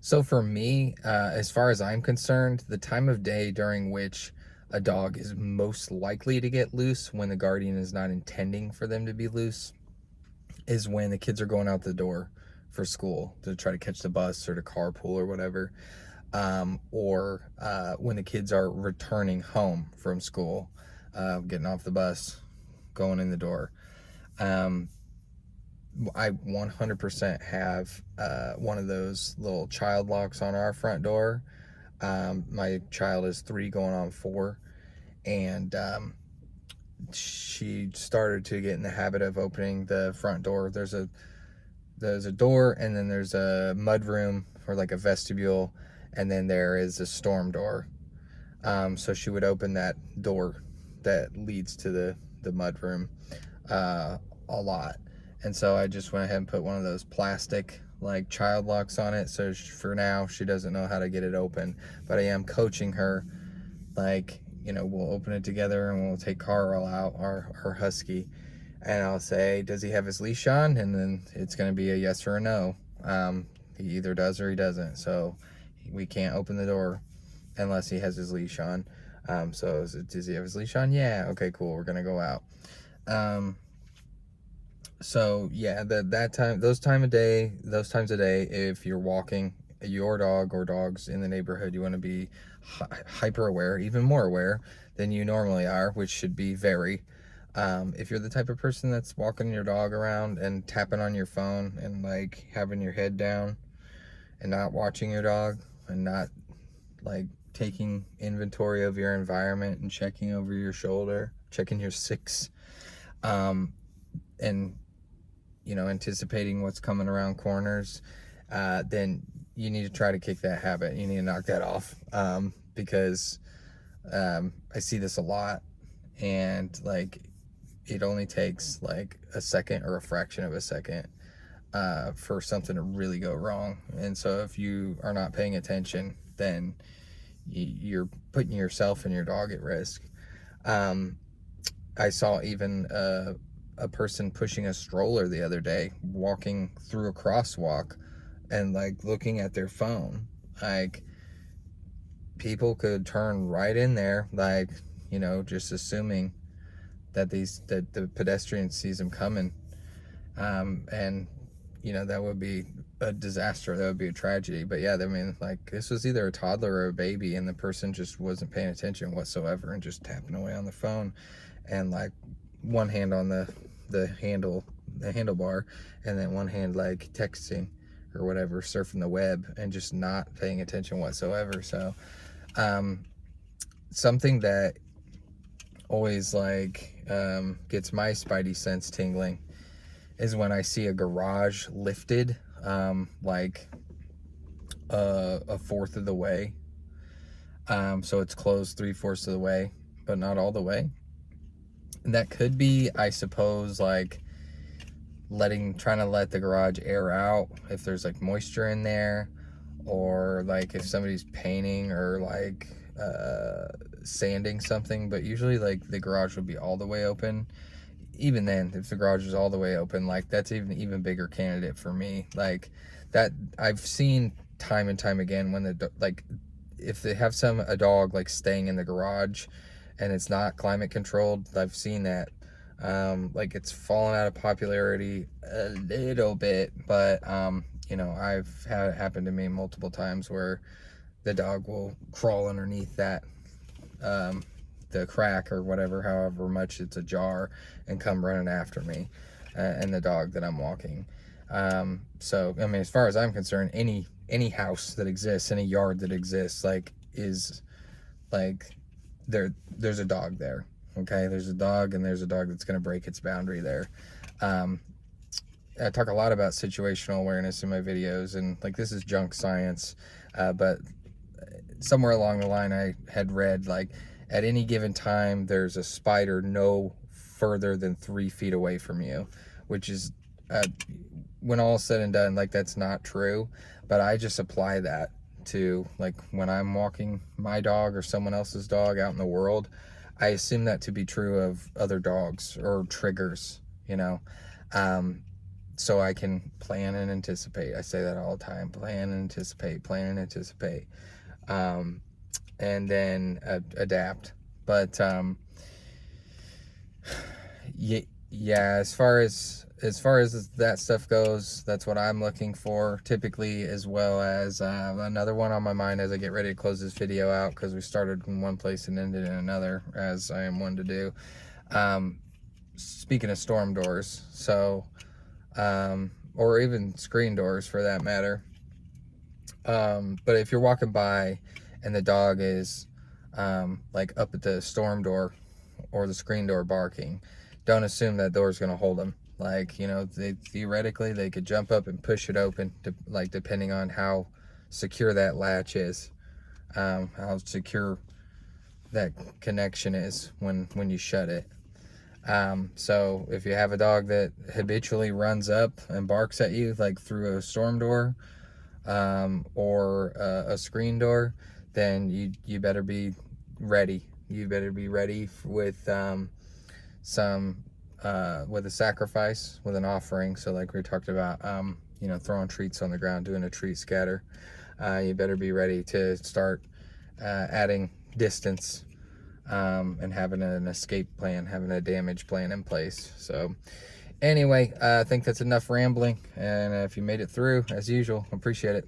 So for me, as far as I'm concerned, the time of day during which a dog is most likely to get loose when the guardian is not intending for them to be loose is when the kids are going out the door for school to try to catch the bus or to carpool or whatever, or when the kids are returning home from school, getting off the bus, going in the door. Um, I 100% have one of those little child locks on our front door. My child is 3 going on 4, and she started to get in the habit of opening the front door. There's a door, and then there's a mud room or like a vestibule, and then there is a storm door. So she would open that door that leads to the mud room uh, a lot. And so I just went ahead and put one of those plastic like child locks on it. So for now, she doesn't know how to get it open, but I am coaching her. Like, we'll open it together and we'll take Carl out, our husky, and I'll say, does he have his leash on? And then it's going to be a yes or a no. He either does or he doesn't. So we can't open the door unless he has his leash on. So does he have his leash on? Yeah. Okay, cool. We're going to go out. So yeah, those times of day, if you're walking your dog or dogs in the neighborhood, you want to be hyper aware, even more aware than you normally are, which should be very. If you're the type of person that's walking your dog around and tapping on your phone and like having your head down and not watching your dog and not like taking inventory of your environment and checking over your shoulder, checking your six, and anticipating what's coming around corners, then you need to try to kick that habit. You need to knock that off, because I see this a lot, and like it only takes like a second or a fraction of a second for something to really go wrong. And so if you are not paying attention, then you're putting yourself and your dog at risk. I saw even a person pushing a stroller the other day, walking through a crosswalk and like looking at their phone. Like, people could turn right in there, like, just assuming that the pedestrian sees them coming. And that would be a disaster. That would be a tragedy. But yeah, I mean, like, this was either a toddler or a baby, and the person just wasn't paying attention whatsoever and just tapping away on the phone, and like one hand on the handlebar, and then one hand like texting or whatever, surfing the web, and just not paying attention whatsoever. So something that always like gets my spidey sense tingling is when I see a garage lifted like a fourth of the way. So it's closed 3/4 of the way, but not all the way. And that could be, I suppose, like trying to let the garage air out if there's like moisture in there, or like if somebody's painting or like sanding something. But usually like the garage would be all the way open. Even then, if the garage is all the way open, like that's even bigger candidate for me. Like that, I've seen time and time again when like if they have a dog like staying in the garage and it's not climate controlled, I've seen that. Like, it's fallen out of popularity a little bit, but I've had it happen to me multiple times where the dog will crawl underneath that the crack or whatever, however much it's ajar, and come running after me and the dog that I'm walking. So I mean, as far as I'm concerned, any house that exists, any yard that exists, like, is like there's a dog there. Okay, there's a dog, and there's a dog that's going to break its boundary there. I talk a lot about situational awareness in my videos, and like, this is junk science, but somewhere along the line I had read, like, at any given time there's a spider no further than 3 feet away from you, which is when all is said and done, like, that's not true. But I just apply that to like when I'm walking my dog or someone else's dog out in the world. I assume that to be true of other dogs or triggers. so I can plan and anticipate. I say that all the time: plan and anticipate, plan and anticipate, and then adapt. But yeah, as far as that stuff goes, that's what I'm looking for typically, as well as another one on my mind as I get ready to close this video out, because we started in one place and ended in another, as I am one to do. Speaking of storm doors, so or even screen doors for that matter, but if you're walking by and the dog is like up at the storm door or the screen door barking, don't assume that door's going to hold them. Like, you know, theoretically they could jump up and push it open, like depending on how secure that latch is, how secure that connection is when you shut it. So if you have a dog that habitually runs up and barks at you, like through a storm door, or a screen door, then you better be ready. You better be ready with with a sacrifice, with an offering. So like we talked about, you know, throwing treats on the ground, doing a treat scatter. You better be ready to start adding distance, and having an escape plan, having a damage plan in place. So anyway, I think that's enough rambling, and if you made it through, as usual, appreciate it.